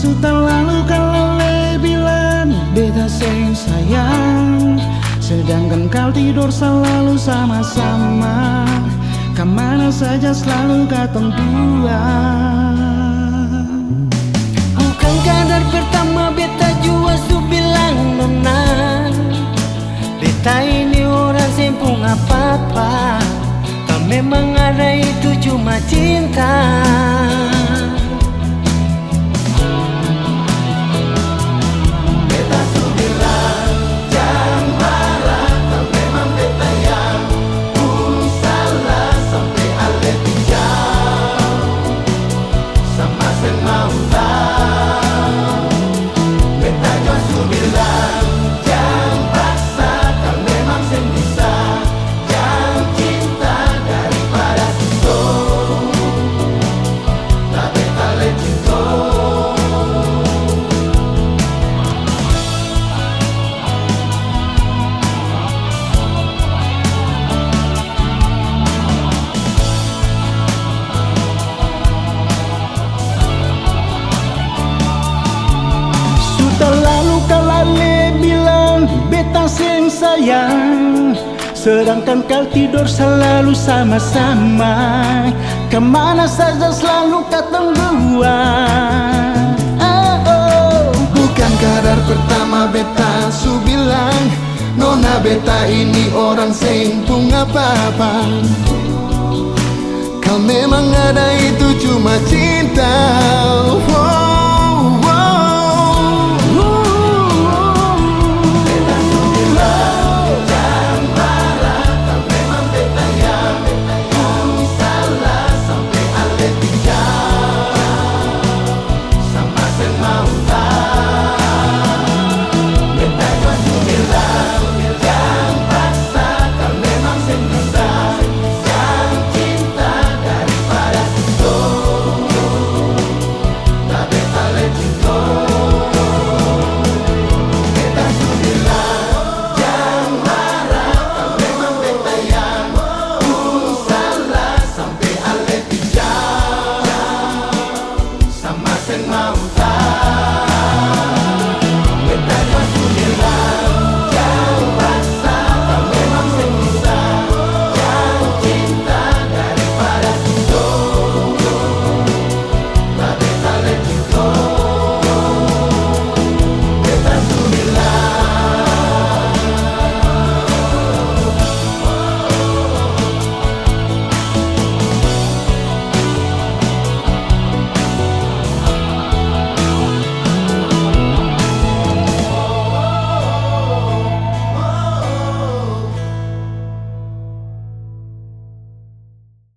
Sudah lalu kalau le bilang beta seng sayang, sedangkan kau tidur selalu sama-sama. Kemana saja selalu katong dua. Bukan kadar pertama beta jua su bilang nona, beta ini orang sempung apa-apa. Kau memang ada itu cuma cinta. Beta seng sayang, sedangkan kau tidur selalu sama-sama. Kemana saja selalu katong dua. Bukan kadar pertama beta su bilang, nona beta ini orang sempung apa-apa. Kau memang ada itu cuma cinta. Mau tahu